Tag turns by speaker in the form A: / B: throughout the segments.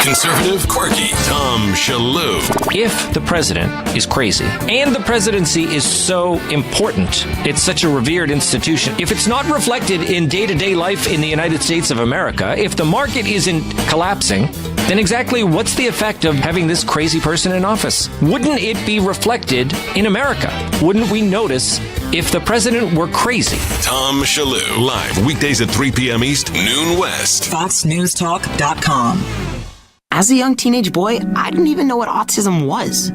A: conservative, quirky Tom Shalhoub.
B: If the president is crazy and the presidency is so important, it's such a revered institution, if it's not reflected in day-to-day life in the United States of America, if the market isn't collapsing, then exactly what's the effect of having this crazy person in office? Wouldn't it be reflected in America? Wouldn't we notice if the president were crazy?
A: Tom Shalhoub, live weekdays at 3 p.m. East, noon West.
C: FoxNewsTalk.com. As a young teenage boy, I didn't even know what autism was.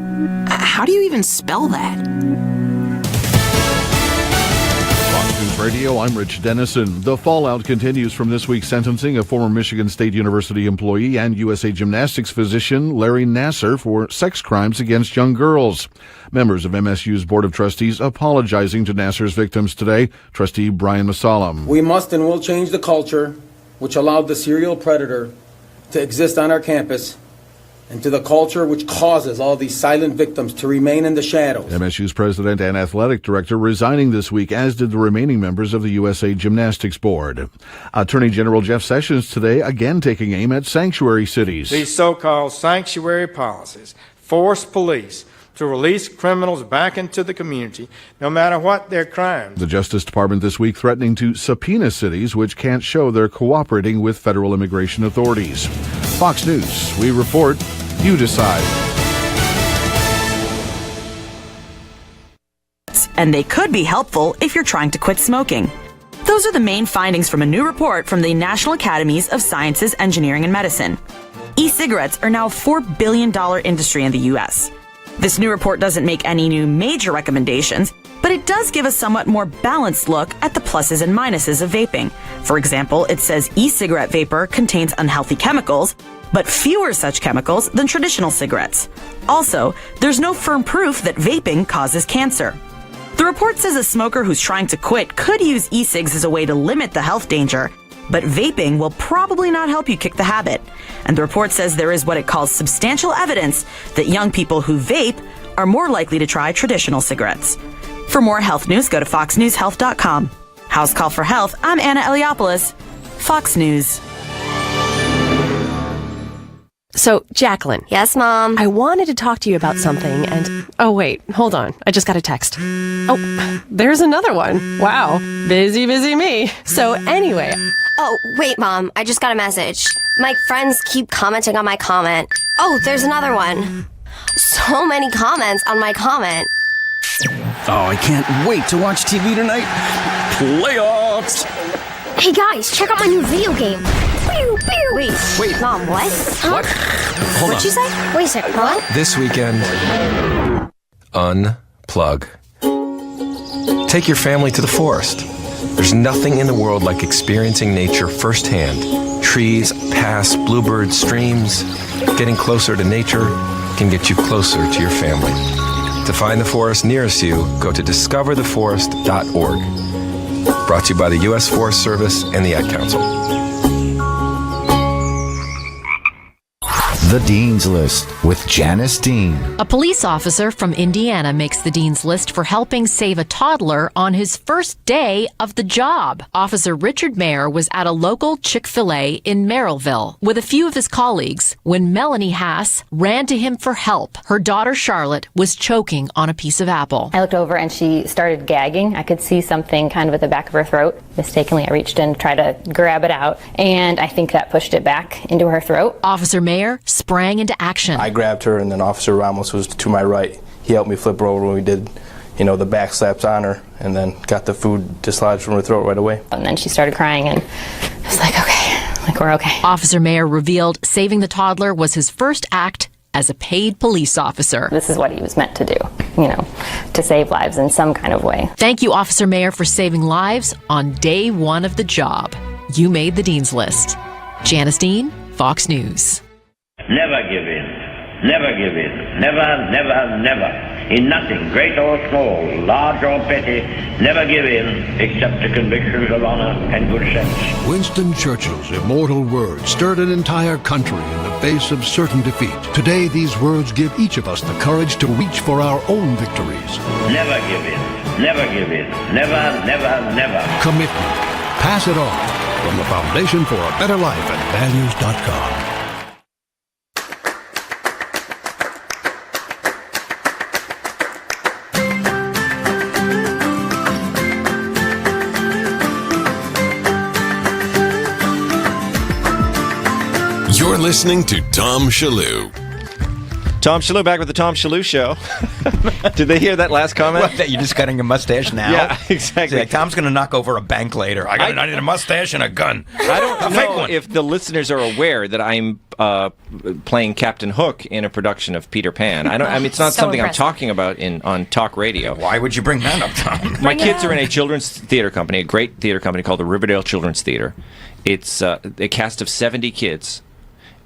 C: How do you even spell that?
D: Fox News Radio, I'm Rich Dennison. The fallout continues from this week's sentencing of former Michigan State University employee and USA Gymnastics physician Larry Nassar for sex crimes against young girls. Members of MSU's Board of Trustees apologizing to Nassar's victims today. Trustee Brian Masalam.
E: We must and will change the culture which allowed the serial predator to exist on our campus, and to the culture which causes all these silent victims to remain in the shadows.
D: MSU's president and athletic director resigning this week, as did the remaining members of the USA Gymnastics Board. Attorney General Jeff Sessions today again taking aim at sanctuary cities.
F: These so-called sanctuary policies force police to release criminals back into the community, no matter what their crimes.
D: The Justice Department this week threatening to subpoena cities which can't show they're cooperating with federal immigration authorities. Fox News, we report, you decide.
G: And they could be helpful if you're trying to quit smoking. Those are the main findings from a new report from the National Academies of Sciences, Engineering, and Medicine. E-cigarettes are now a $4 billion industry in the U.S. This new report doesn't make any new major recommendations, but it does give a somewhat more balanced look at the pluses and minuses of vaping. For example, it says e-cigarette vapor contains unhealthy chemicals, but fewer such chemicals than traditional cigarettes. Also, there's no firm proof that vaping causes cancer. The report says a smoker who's trying to quit could use e-cigs as a way to limit the health danger, but vaping will probably not help you kick the habit. And the report says there is what it calls substantial evidence that young people who vape are more likely to try traditional cigarettes. For more health news, go to foxnewshealth.com. House Call for Health, I'm Anna Eliopoulos, Fox News.
H: So, Jacqueline.
I: Yes, Mom?
H: I wanted to talk to you about something and... Oh, wait. Hold on. I just got a text. Oh, there's another one. Wow. Busy me. So, anyway...
I: Oh, wait, Mom. I just got a message. My friends keep commenting on my comment. Oh, there's another one. So many comments on my comment.
J: Oh, I can't wait to watch TV tonight. Playoffs!
I: Hey, guys, check out my new video game. Pew, pew. Wait, Mom, what? Huh?
J: What? Hold
I: What'd you say? Wait a second, what?
K: This weekend, unplug. Take your family to the forest. There's nothing in the world like experiencing nature firsthand. Trees, paths, bluebirds, streams. Getting closer to nature can get you closer to your family. To find the forest nearest you, go to discovertheforest.org. Brought to you by the U.S. Forest Service and the Ad Council.
L: The Dean's List with Janice Dean.
M: A police officer from Indiana makes the Dean's List for helping save a toddler on his first day of the job. Officer Richard Mayer was at a local Chick-fil-A in Merrillville with a few of his colleagues when Melanie Haas ran to him for help. Her daughter Charlotte was choking on a piece of apple.
N: I looked over and she started gagging. I could see something kind of at the back of her throat. Mistakenly, I reached in to try to grab it out, and I think that pushed it back into her throat.
M: Officer Mayer sprang into action.
O: I grabbed her, and then Officer Ramos was to my right. He helped me flip her over when we did, the back slaps on her, and then got the food dislodged from her throat right away.
N: And then she started crying, and I was like, okay, we're okay.
M: Officer Mayer revealed saving the toddler was his first act as a paid police officer.
N: This is what he was meant to do, to save lives in some kind of way.
M: Thank you, Officer Mayer, for saving lives on day one of the job. You made the Dean's List. Janice Dean, Fox News.
P: Never give in. Never give in. Never, never, never. In nothing, great or small, large or petty, never give in except to convictions of honor and good sense.
Q: Winston Churchill's immortal words stirred an entire country in the face of certain defeat. Today, these words give each of us the courage to reach for our own victories.
P: Never give in. Never give in. Never, never, never.
Q: Commitment. Pass it on. From the Foundation for a Better Life at values.com.
A: listening to Tom Shalhoub.
B: Tom Shalhoub back with the Tom Shalhoub Show. Did they hear that last comment?
R: What, that you're just cutting a mustache now?
B: Yeah, exactly.
R: Like, Tom's going to knock over a bank later. I need a mustache and a gun.
B: I don't know if the listeners are aware that I'm playing Captain Hook in a production of Peter Pan. I mean, it's not
I: So
B: something
I: impressive.
B: I'm talking about on talk radio.
R: Why would you bring that up, Tom?
B: My kids are in a children's theater company, a great theater company called the Riverdale Children's Theater. It's a cast of 70 kids.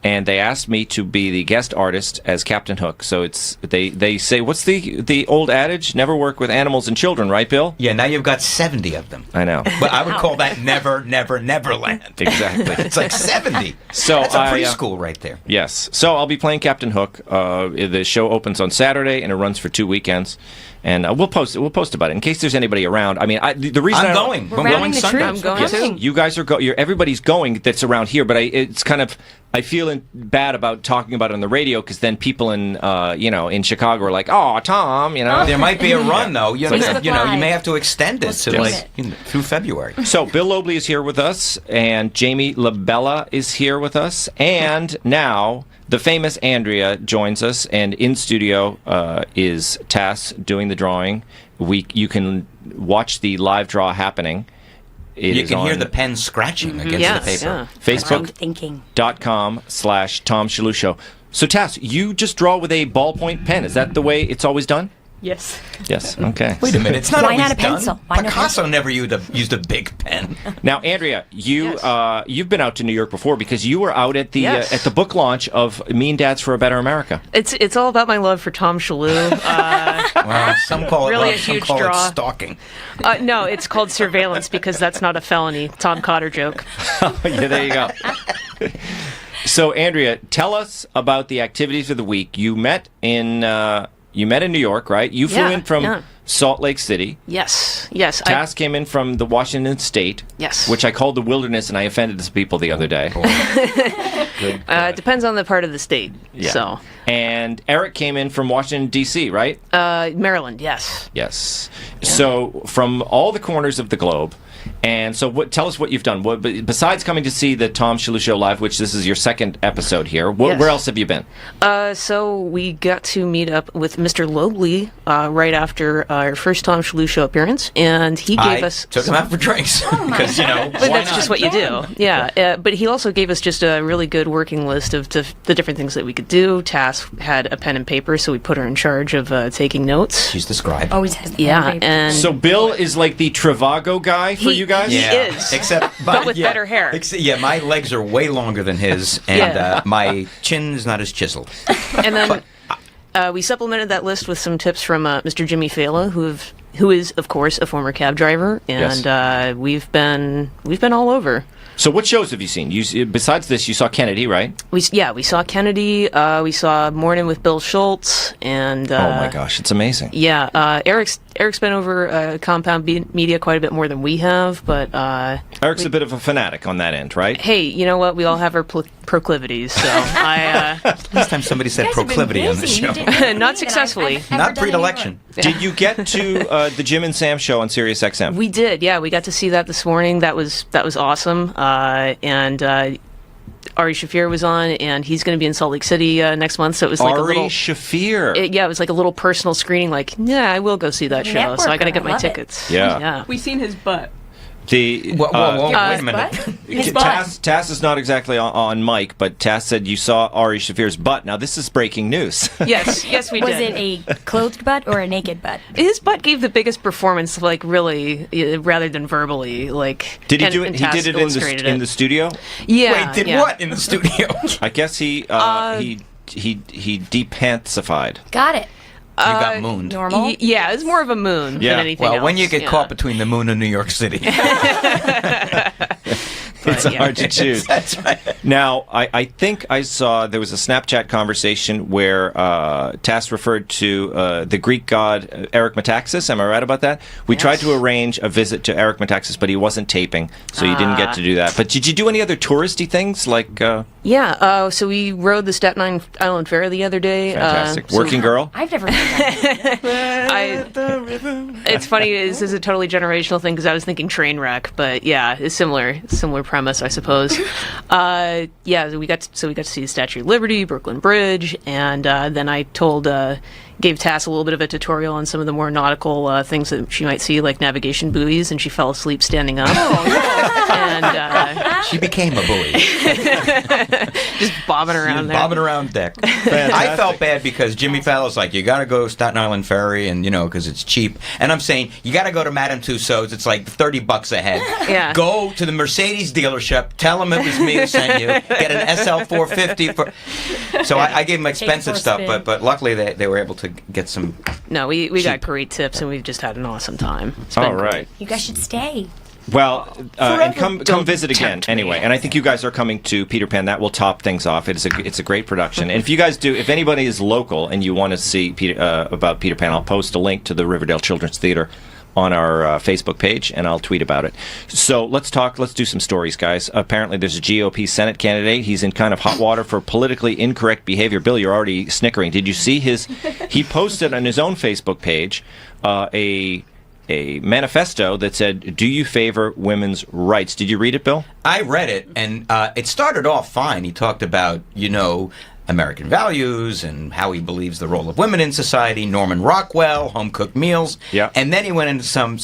B: And they asked me to be the guest artist as Captain Hook. So it's they say, what's the old adage? Never work with animals and children, right, Bill?
R: Yeah, now you've got 70 of them.
B: I know.
R: But I would call that never, never, neverland.
B: Exactly.
R: It's like 70.
B: So
R: that's a preschool right there.
B: Yes. So I'll be playing Captain Hook. The show opens on Saturday and it runs for 2 weekends. And we'll post about it in case there's anybody around. I mean, the reason
R: I'm going. We're going Sunday.
H: I'm going too.
B: You guys are everybody's going that's around here, but it's kind of I feel bad about talking about it on the radio because then people in in Chicago are like, "Oh, Tom,"
R: There might be a run though. You
I: Facebook
R: know, you
I: Live.
R: may have to extend it to
B: Yes.
R: through February.
B: So Bill Lobley is here with us, and Jamie LaBella is here with us, and now the famous Andrea joins us, and in studio is Tass doing the drawing. You can watch the live draw happening.
R: You can hear the pen scratching against the paper.
B: Facebook.com/Tom Shalhoub Show. So Tass, you just draw with a ballpoint pen. Is that the way it's always done?
H: Yes.
B: Yes. Okay.
R: Wait a minute. It's not
I: Why
R: always
I: not a
R: done.
I: pencil? Why not
R: Picasso never used a big pen.
B: Now, Andrea, you've been out to New York before because you were out at the book launch of Mean Dads for a Better America.
H: It's all about my love for Tom Shalhoub.
R: Well, some call it
H: Really
R: love,
H: a
R: some
H: huge
R: call
H: draw.
R: it stalking.
H: No, it's called surveillance because that's not a felony. Tom Cotter joke.
B: Yeah, there you go. So, Andrea, tell us about the activities of the week. You met in New York, right? You flew in from Salt Lake City.
H: Yes.
B: Tass came in from the Washington State.
H: Yes.
B: Which I called the wilderness, and I offended some people the other day.
H: It depends on the part of the state.
B: Yeah.
H: So.
B: And Eric came in from Washington, D.C., right?
H: Maryland, yes.
B: Yes. Yeah. So from all the corners of the globe. And so tell us what you've done. Besides coming to see the Tom Shalhoub Show live, which this is your second episode here, where else have you been?
H: So we got to meet up with Mr. Lobley right after our first Tom Shalhoub Show appearance, and he gave us...
R: took him out for drinks. Because,
H: but that's just what you do. Yeah. But he also gave us just a really good working list of the different things that we could do. Tass had a pen and paper, so we put her in charge of taking notes.
R: She's the scribe.
I: Always has the
H: Yeah,
I: pen and paper.
H: and...
B: So Bill is like the Trivago guy for you guys?
H: He is. But with better hair.
R: My legs are way longer than his, and my chin's not as chiseled.
H: And then we supplemented that list with some tips from Mr. Jimmy Fala, who is, of course, a former cab driver, and we've been all over.
B: So what shows have you seen? Besides this, you saw Kennedy, right?
H: We saw Kennedy. We saw Morning with Bill Schultz, and
B: oh my gosh, it's amazing.
H: Yeah, Eric's been over Compound Media quite a bit more than we have, but
B: Eric's a bit of a fanatic on that end, right?
H: Hey, you know what? We all have our proclivities, so I.
R: Last time somebody said proclivity on the show.
H: Not successfully.
R: Not predilection.
B: Did you get to the Jim and Sam show on Sirius XM?
H: We did, yeah. We got to see that this morning. That was awesome. And Ari Shafir was on, and he's going to be in Salt Lake City next month. So it was like
B: Ari
H: a little
B: Shafir.
H: It was like a little personal screening. Like, yeah, I will go see that show. So I got to get my tickets.
B: Yeah.
H: We seen his butt.
B: Wait
R: a minute.
B: Tass is not exactly on mic, but Tass said you saw Ari Shafir's butt. Now this is breaking news.
H: Yes, we
I: Was
H: did.
I: it a clothed butt or a naked butt?
H: His butt gave the biggest performance, like really, rather than verbally. Like,
B: Did he do it? He did it in the studio.
H: Yeah.
R: Wait, what in the studio?
B: I guess he depantsified.
I: Got it.
R: You got mooned.
I: Normal?
H: Yeah, it's more of a moon than anything else.
R: Well, when you get caught between the moon and New York City.
B: It's hard to choose.
R: That's right.
B: Now, I think I saw there was a Snapchat conversation where Tass referred to the Greek god Eric Metaxas. Am I right about that? We tried to arrange a visit to Eric Metaxas, but he wasn't taping, so you didn't get to do that. But did you do any other touristy things like...
H: Yeah, so we rode the Staten Island Ferry the other day.
B: Fantastic. Working girl?
I: I've never heard that.
H: It's funny, this is a totally generational thing because I was thinking train wreck, but yeah, it's similar premise.
S: premise, I suppose. We got to see the Statue of Liberty, Brooklyn Bridge, and then I gave Tass a little bit of a tutorial on some of the more nautical things that she might see, like navigation buoys, and she fell asleep standing up. And
R: she became a buoy.
S: Just bobbing around there.
R: Bobbing around deck. I felt bad because Jimmy Fallon's like, you got to go Staten Island Ferry, and because it's cheap. And I'm saying, you got to go to Madame Tussauds. It's like $30 a head.
S: Yeah.
R: Go to the Mercedes dealership. Tell them it was me who sent you. Get an SL 450 for. So I gave them expensive stuff, but luckily they were able to get some.
S: No, we got great tips, and we've just had an awesome time. It's been great.
T: You guys should stay.
U: Well, and come visit again anyway. And I think you guys are coming to Peter Pan. That will top things off. It's a great production. And if you guys if anybody is local and you want to see about Peter Pan, I'll post a link to the Riverdale Children's Theater on our Facebook page, and I'll tweet about it. So let's do some stories, guys. Apparently there's a GOP Senate candidate. He's in kind of hot water for politically incorrect behavior. Bill, you're already snickering. Did you see he posted on his own Facebook page a manifesto that said, do you favor women's rights? Did you read it, Bill?
R: I read it, and it started off fine. He talked about, American values and how he believes the role of women in society, Norman Rockwell, home-cooked meals.
U: Yeah.
R: And then he went into some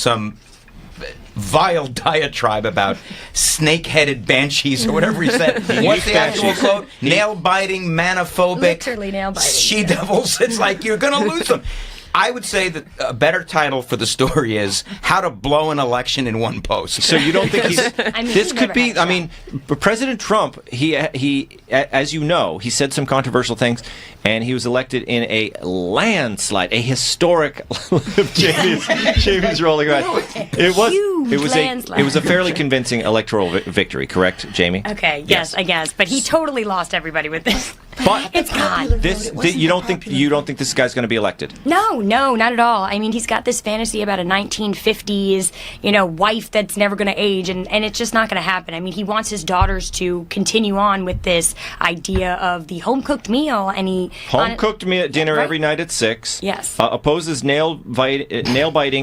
R: vile diatribe about snake-headed banshees or whatever he said. What's the actual quote? Nail-biting, manophobic,
T: literally nail-biting,
R: she-devils. It's like, you're going to lose them. I would say that a better title for the story is How to Blow an Election in One Post.
U: So you don't think this could be, President Trump, he as you know, he said some controversial things, and he was elected in a landslide, a historic, Jamie's rolling around. It was a fairly convincing electoral victory, correct, Jamie?
T: Okay, yes, I guess. But he totally lost everybody with this.
U: But
T: it's God.
U: You don't think this guy's going to be elected?
T: No, not at all. I mean, he's got this fantasy about a 1950s, wife that's never going to age, and it's just not going to happen. I mean, he wants his daughters to continue on with this idea of the home-cooked meal, and
U: home-cooked dinner every night at 6.
T: Yes.
U: Opposes nail-biting,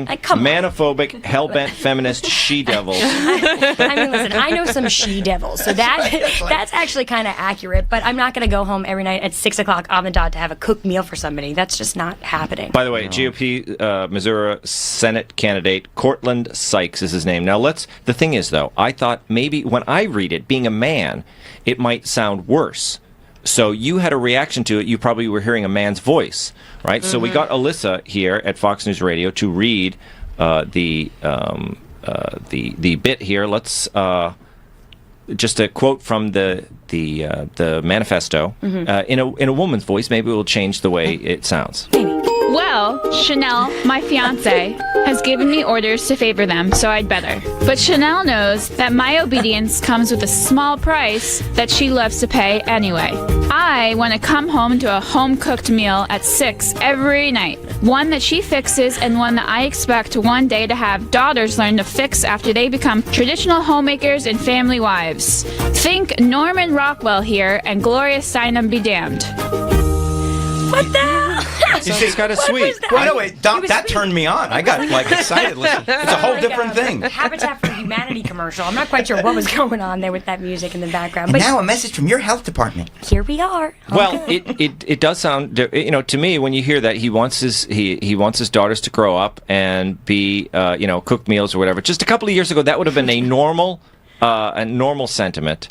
U: manophobic, hell-bent feminist she-devils.
T: I mean, listen, I know some she-devils, so that's actually kind of accurate, but I'm not going to go home every night at 6 o'clock on the dot to have a cooked meal for somebody. That's just not happening.
U: By the way, GOP Missouri Senate candidate Cortland Sykes is his name. Now, the thing is, though, I thought maybe when I read it, being a man, it might sound worse. So you had a reaction to it. You probably were hearing a man's voice, right? Mm-hmm. So we got Alyssa here at Fox News Radio to read the bit here. Let's just a quote from the manifesto in a woman's voice. Maybe it will change the way it sounds.
V: Well, Chanel, my fiance, has given me orders to favor them, so I'd better. But Chanel knows that my obedience comes with a small price that she loves to pay anyway. I want to come home to a home-cooked meal at 6 every night. One that she fixes and one that I expect one day to have daughters learn to fix after they become traditional homemakers and family wives. Think Norman Rockwell here, and Gloria Steinem be damned.
T: What the hell?
U: It's kind of sweet.
R: That turned me on. I got excited. Listen, it's a whole different thing.
T: Habitat for Humanity commercial. I'm not quite sure what was going on there with that music in the background.
R: And now a message from your health department.
T: Here we are.
U: Well, it does sound, to me, when you hear that he wants his daughters to grow up and be cook meals or whatever. Just a couple of years ago, that would have been a normal sentiment.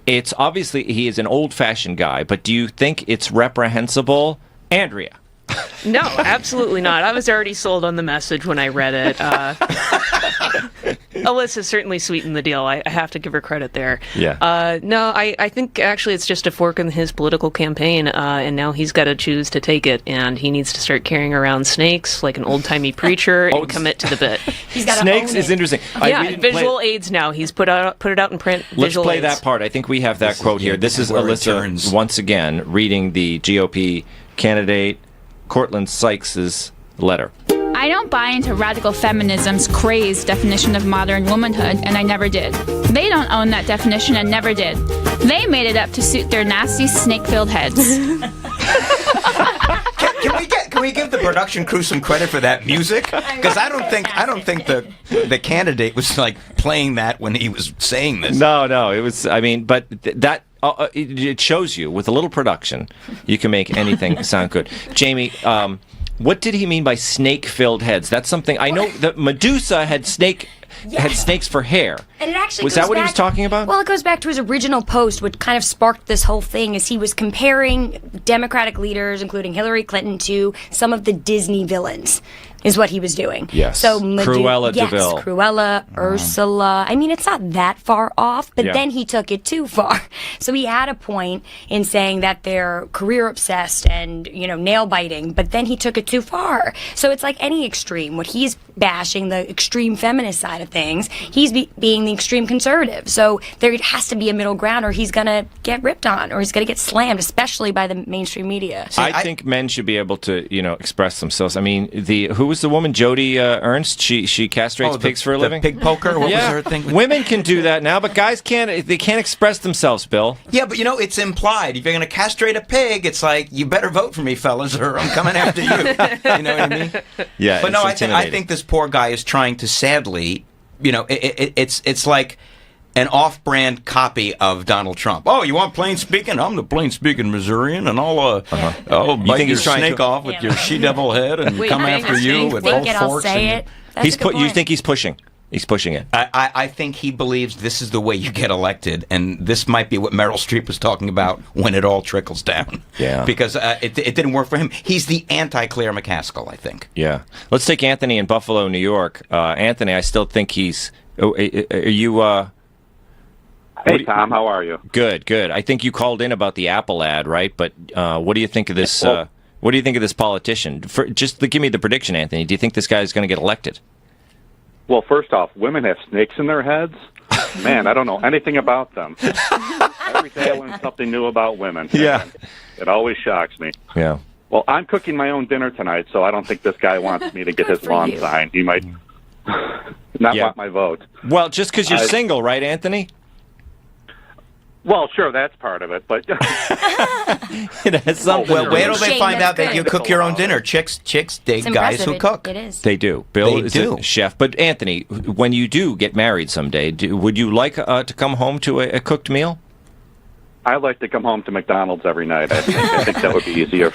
U: It's obviously he is an old-fashioned guy, but do you think it's reprehensible, Andrea?
S: No, absolutely not. I was already sold on the message when I read it. Alyssa certainly sweetened the deal. I have to give her credit there.
U: Yeah.
S: No, I think actually it's just a fork in his political campaign, and now he's got to choose to take it, and he needs to start carrying around snakes like an old-timey preacher and commit to the bit.
T: He's got
U: snakes is interesting.
S: Visual aids now. He's put it out in print.
U: Let's play
S: aids.
U: that part. I think we have that quote here. This is Alyssa once again reading the GOP candidate Cortland Sykes' letter.
V: I don't buy into radical feminism's crazed definition of modern womanhood, and I never did. They don't own that definition and never did. They made it up to suit their nasty snake-filled heads.
R: Can we we give the production crew some credit for that music? Because I don't think the candidate was like playing that when he was saying this.
U: No, it was. I mean, but that it shows you with a little production, you can make anything sound good. Jamie, what did he mean by snake-filled heads? That's something I know that Medusa had snakes for hair.
T: And it actually
U: was
T: goes
U: that what he was
T: back-
U: talking about?
T: Well, it goes back to his original post, which kind of sparked this whole thing, is he was comparing Democratic leaders, including Hillary Clinton, to some of the Disney villains, is what he was doing.
U: Yes.
T: So
U: Cruella de Vil.
T: Yes, Cruella, Ursula. I mean, it's not that far off, but
U: Yeah.
T: then he took it too far. So he had a point in saying that they're career obsessed and, nail biting, but then he took it too far. So it's like any extreme. What he's bashing, the extreme feminist side of things, he's being the extreme conservative. So there has to be a middle ground, or he's going to get ripped on, or he's going to get slammed, especially by the mainstream media.
U: I think men should be able to, express themselves. I mean, who was the woman, Jodie Ernst? She castrates pigs for a living.
R: Pig poker. What was her thing?
U: Women can do that now, but guys can't. They can't express themselves, Bill.
R: Yeah, but it's implied. If you're going to castrate a pig, it's like, you better vote for me, fellas, or I'm coming after you. You know what I mean?
U: Yeah.
R: But no, I think this poor guy is trying to, sadly, it's like an off-brand copy of Donald Trump. Oh, you want plain speaking? I'm the plain speaking Missourian, and I'll bite
U: think
R: your
U: he's trying
R: snake
U: to-
R: off with your she-devil head and come after you with both forks.
U: You think he's pushing? He's pushing it.
R: I think he believes this is the way you get elected, and this might be what Meryl Streep was talking about when it all trickles down.
U: Yeah.
R: Because it didn't work for him. He's the anti-Claire McCaskill, I think.
U: Yeah. Let's take Anthony in Buffalo, New York. Anthony, I still think he's. Are you?
C: Hey, Tom, how are you?
U: Good. I think you called in about the Apple ad, right? But what do you think of this? What do you think of this politician? Just give me the prediction, Anthony. Do you think this guy is going to get elected?
C: Well, first off, women have snakes in their heads. Man, I don't know anything about them. Every day I learn something new about women.
U: Yeah.
C: It always shocks me.
U: Yeah.
C: Well, I'm cooking my own dinner tonight, so I don't think this guy wants me to get his lawn signed. He might not want my vote.
U: Well, just because you're single, right, Anthony?
C: Well, sure, that's part of it, but
U: it has something.
R: Well, where do they find out that you cook your own dinner? Chicks dig guys who cook.
T: It is.
U: They do. Bill is a chef. But Anthony, when you do get married someday, would you like to come home to a cooked meal?
C: I like to come home to McDonald's every night. I think that would be easier.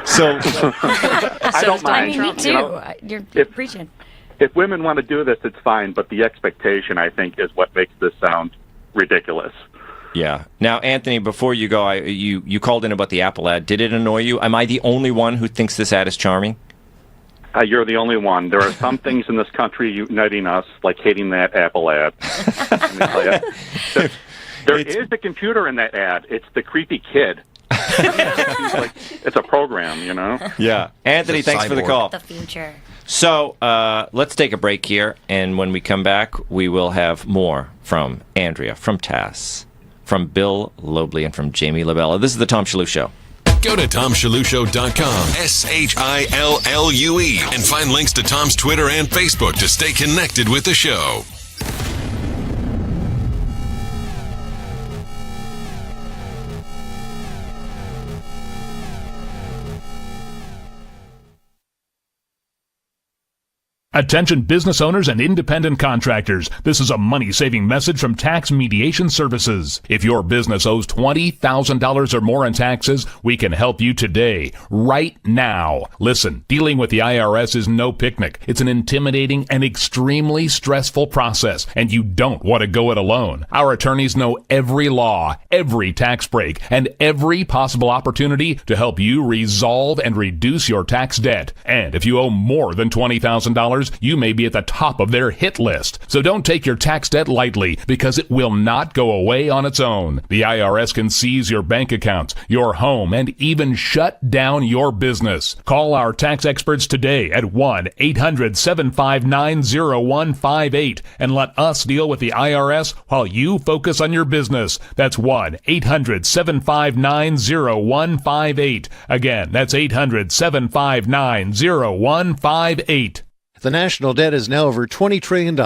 U: So
C: I don't mind.
T: Me too. You're preaching.
C: If women want to do this, it's fine, but the expectation, I think, is what makes this sound ridiculous.
U: Yeah. Now, Anthony, before you go, you called in about the Apple ad. Did it annoy you? Am I the only one who thinks this ad is charming?
C: You're the only one. There are some things in this country uniting us, like hating that Apple ad. Let me tell you. There is a computer in that ad. It's the creepy kid. It's a program,
U: Yeah. Anthony, thanks for the call.
T: The future.
U: So let's take a break here, and when we come back, we will have more from Andrea, from Tass, from Bill Lobley, and from Jamie Labella. This is the Tom Shillue Show.
A: Go to TomShillue.com, SHILLUE, and find links to Tom's Twitter and Facebook to stay connected with the show.
E: Attention business owners and independent contractors. This is a money-saving message from Tax Mediation Services. If your business owes $20,000 or more in taxes, we can help you today, right now. Listen, dealing with the IRS is no picnic. It's an intimidating and extremely stressful process, and you don't want to go it alone. Our attorneys know every law, every tax break, and every possible opportunity to help you resolve and reduce your tax debt. And if you owe more than $20,000, you may be at the top of their hit list. So don't take your tax debt lightly, because it will not go away on its own. The IRS can seize your bank accounts, your home, and even shut down your business. Call our tax experts today at 1-800-759-0158 and let us deal with the IRS while you focus on your business. That's 1-800-759-0158. Again, that's 800-759-0158.
D: The national debt is now over $20 trillion.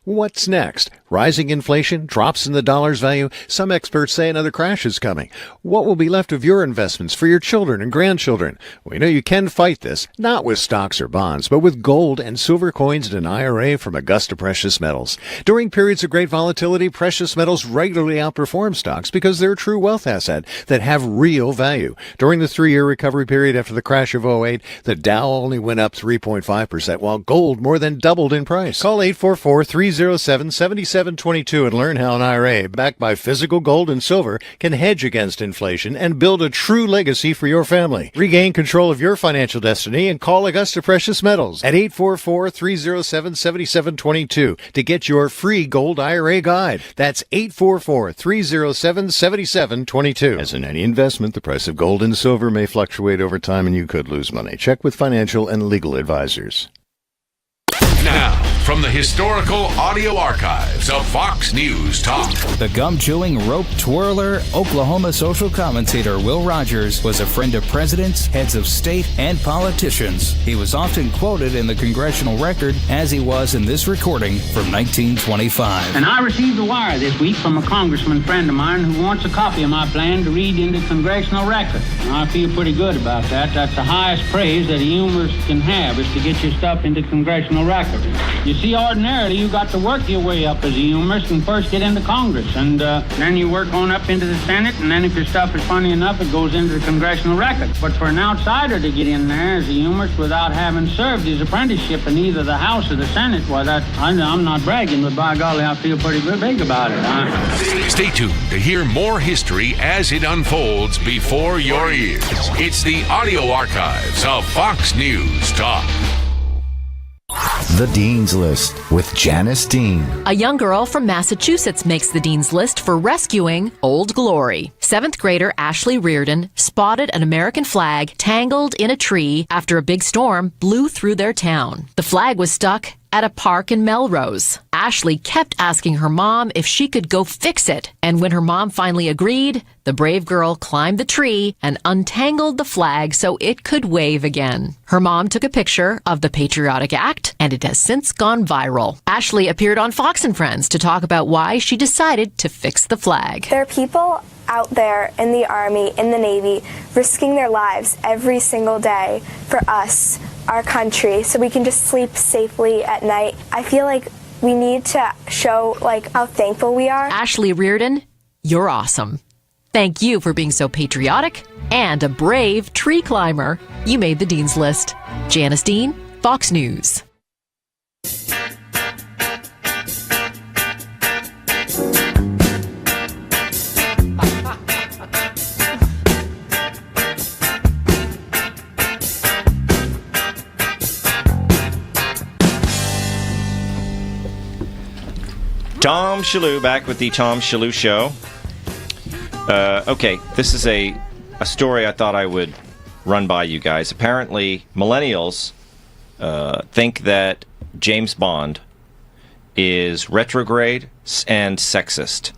D: What's next? Rising inflation, drops in the dollar's value. Some experts say another crash is coming. What will be left of your investments for your children and grandchildren? We know you can fight this, not with stocks or bonds, but with gold and silver coins and an IRA from Augusta Precious Metals. During periods of great volatility, precious metals regularly outperform stocks because they're a true wealth asset that have real value. During the 3-year recovery period after the crash of 2008, the Dow only went up 3.5%, while gold more than doubled in price. Call 844-307-7722 and learn how an IRA backed by physical gold and silver can hedge against inflation and build a true legacy for your family. Regain control of your financial destiny and call Augusta Precious Metals at 844-307-7722 to get your free gold IRA guide. That's 844-307-7722. As in any investment, the price of gold and silver may fluctuate over time and you could lose money. Check with financial and legal advisors.
A: Now, from the historical audio archives of Fox News Talk.
F: The gum-chewing, rope-twirler, Oklahoma social commentator Will Rogers was a friend of presidents, heads of state, and politicians. He was often quoted in the Congressional Record, as he was in this recording from 1925.
W: And I received a wire this week from a congressman friend of mine who wants a copy of my plan to read in the Congressional Record. And I feel pretty good about that. That's the highest praise that a humorist can have, is to get your stuff into Congressional Record. You see, ordinarily, you got to work your way up as a humorist and first get into Congress, and then you work on up into the Senate, and then if your stuff is funny enough, it goes into the Congressional Record. But for an outsider to get in there as a humorist without having served his apprenticeship in either the House or the Senate, well, I'm not bragging, but by golly, I feel pretty big about it.
A: Stay tuned to hear more history as it unfolds before your ears. It's the audio archives of Fox News Talk.
L: The Dean's List with Janice Dean.
M: A young girl from Massachusetts makes the Dean's List for rescuing Old Glory. 7th grader Ashley Reardon spotted an American flag tangled in a tree after a big storm blew through their town. The flag was stuck at a park in Melrose. Ashley kept asking her mom if she could go fix it, and when her mom finally agreed, the brave girl climbed the tree and untangled the flag so it could wave again. Her mom took a picture of the patriotic act, and it has since gone viral. Ashley appeared on Fox & Friends to talk about why she decided to fix the flag.
X: There are people out there in the Army, in the Navy, risking their lives every single day for us, our country, so we can just sleep safely at night. I feel like we need to show how thankful we are.
M: Ashley Reardon, you're awesome. Thank you for being so patriotic and a brave tree climber. You made the Dean's List. Janice Dean, Fox News.
U: Tom Shalhoub back with the Tom Shalhoub Show. Okay, this is a story I thought I would run by you guys. Apparently, millennials think that James Bond is retrograde and sexist.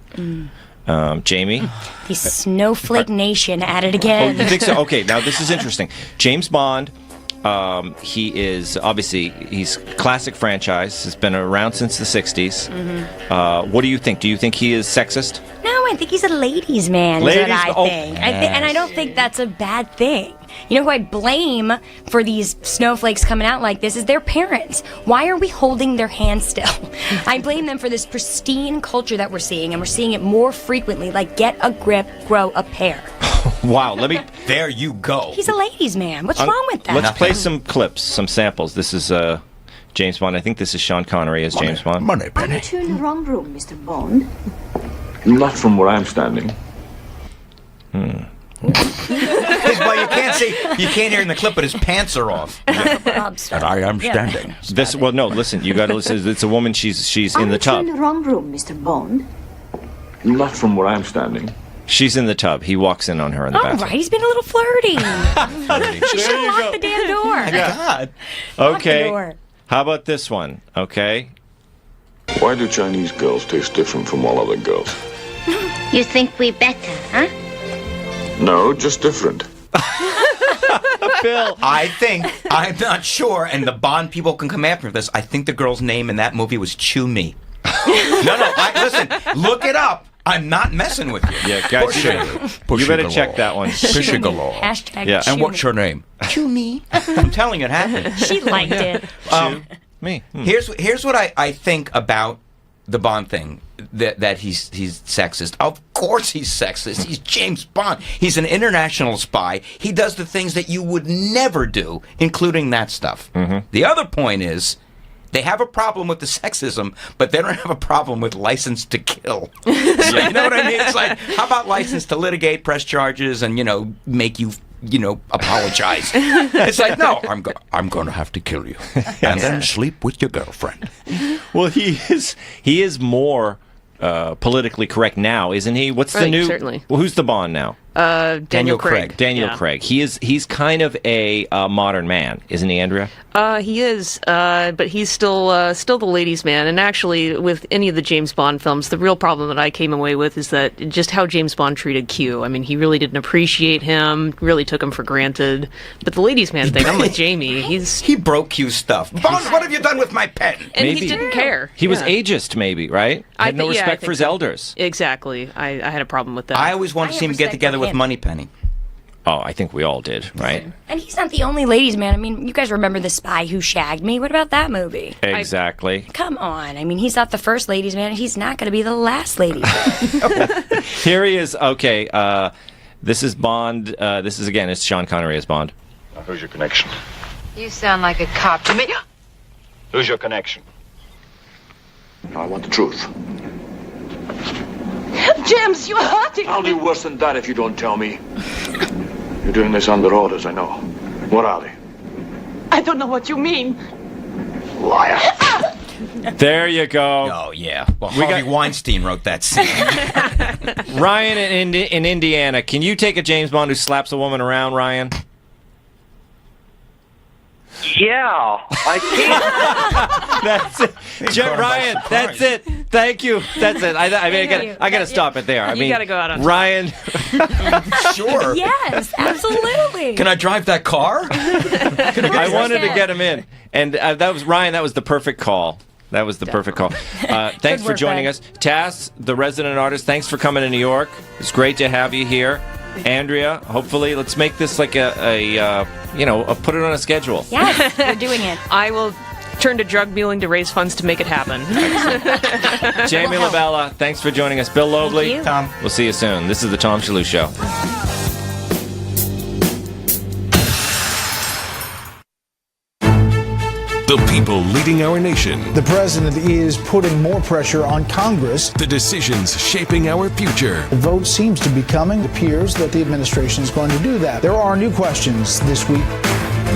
U: Jamie?
T: The Snowflake Nation at it again.
U: Oh, you think so? Okay, now this is interesting. James Bond, he is, obviously, he's classic franchise. Has been around since the 60s.
T: Mm-hmm.
U: What do you think? Do you think he is sexist?
T: No, I think he's a ladies' man, is what I think. And I don't think that's a bad thing. You know who I blame for these snowflakes coming out like this is their parents. Why are we holding their hands still? I blame them for this pristine culture that we're seeing, and we're seeing it more frequently, like get a grip, grow a pair.
U: Wow, let me...
R: There you go.
T: He's a ladies' man. What's wrong with that?
U: Let's play some clips, some samples. This is James Bond. I think this is Sean Connery as James Bond.
Y: Money,
Z: Are you in the wrong room, Mr. Bond?
Y: Not from where I'm standing.
R: Well, you can't hear in the clip, but his pants are off.
Y: And I am standing.
U: This, well, no, listen, you got to listen. It's a woman. She's in the tub.
Z: Are you in the wrong room, Mr. Bond?
Y: Not from where I'm standing.
U: She's in the tub. He walks in on her in the bathroom.
T: All right, he's been a little flirty. He should have locked the damn door.
U: Yeah.
T: Lock
U: Okay.
T: the door.
U: How about this one? Okay.
Y: Why do Chinese girls taste different from all other girls?
Z: You think we better, huh?
Y: No, just different.
U: Bill.
R: I think, I'm not sure, and the Bond people can come after this. I think the girl's name in that movie was Chew Me. Listen, look it up. I'm not messing with you.
U: Yeah, guys, you better check that one.
R: Pussy galore.
T: Hashtag
U: Yeah.
R: And what's your name? Chew Me. I'm telling you, it happened.
T: She liked it.
U: Me.
R: Here's what I think about the Bond thing, that he's sexist. Of course he's sexist. He's James Bond. He's an international spy. He does the things that you would never do, including that stuff.
U: Mm-hmm.
R: The other point is, they have a problem with the sexism, but they don't have a problem with license to kill. So, you know what I mean? It's like, how about license to litigate, press charges, and, make you, apologize? It's like, no, I'm going to have to kill you. And then sleep with your girlfriend.
U: Well, he is more politically correct now, isn't he? What's the new?
S: Certainly.
U: Well, who's the Bond now?
S: Daniel Craig.
U: Daniel
S: Yeah.
U: Craig. He's kind of a modern man, isn't he, Andrea?
S: He is, but he's still the ladies' man. And actually, with any of the James Bond films, the real problem that I came away with is that just how James Bond treated Q. I mean, he really didn't appreciate him, really took him for granted. But the ladies' man thing, I'm with Jamie. He
R: broke Q's stuff. Bond, what have you done with my pen?
S: And he didn't care.
U: He was ageist, maybe, right? Had no respect for his elders.
S: Exactly. I had a problem with that.
R: I always wanted to see him get together with Moneypenny.
U: Oh, I think we all did, right?
T: And he's not the only ladies' man. I mean, you guys remember The Spy Who Shagged Me? What about that movie?
U: Exactly.
T: Come on. I mean, he's not the first ladies' man, and he's not going to be the last ladies' man.
U: Here he is. Okay, this is Bond. This is, again, it's Sean Connery as Bond.
Y: Now, who's your connection?
Z: You sound like a cop to me.
Y: Who's your connection? Now, I want the truth.
Z: James, you're hurting
Y: I'll do worse than that if you don't tell me. You're doing this under orders, I know. What are they?
Z: I don't know what you mean.
Y: Liar.
U: There you go.
R: Oh, yeah. Well, Harvey Weinstein wrote that scene.
U: Ryan in Indiana, can you take a James Bond who slaps a woman around, Ryan?
G: Yeah, I can.
U: That's it. Ryan, that's it. Thank you. That's it. I mean, I got to stop it there. I mean,
S: you got to go out on
U: Ryan.
R: Sure.
T: Yes, absolutely.
R: Can I drive that car?
U: I wanted to get him in. And that was Ryan. That was the perfect call. That was the perfect call. Thanks for joining us. Tass, the resident artist, thanks for coming to New York. It's great to have you here. Andrea, hopefully, let's make this like a put it on a schedule.
T: Yes, we're doing it.
S: I will turn to drug muling to raise funds to make it happen.
U: Jamie Labella, thanks for joining us. Bill Lobley,
T: Thank you.
R: Tom.
U: We'll see you soon. This is the Tom Shalhoub Show.
J: The people leading our nation.
K: The president is putting more pressure on Congress.
J: The decisions shaping our future.
K: The vote seems to be coming. It appears that the administration is going to do that. There are new questions this week.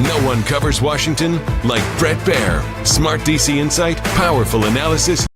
J: No one covers Washington like Brett Baer. Smart DC insight, powerful analysis.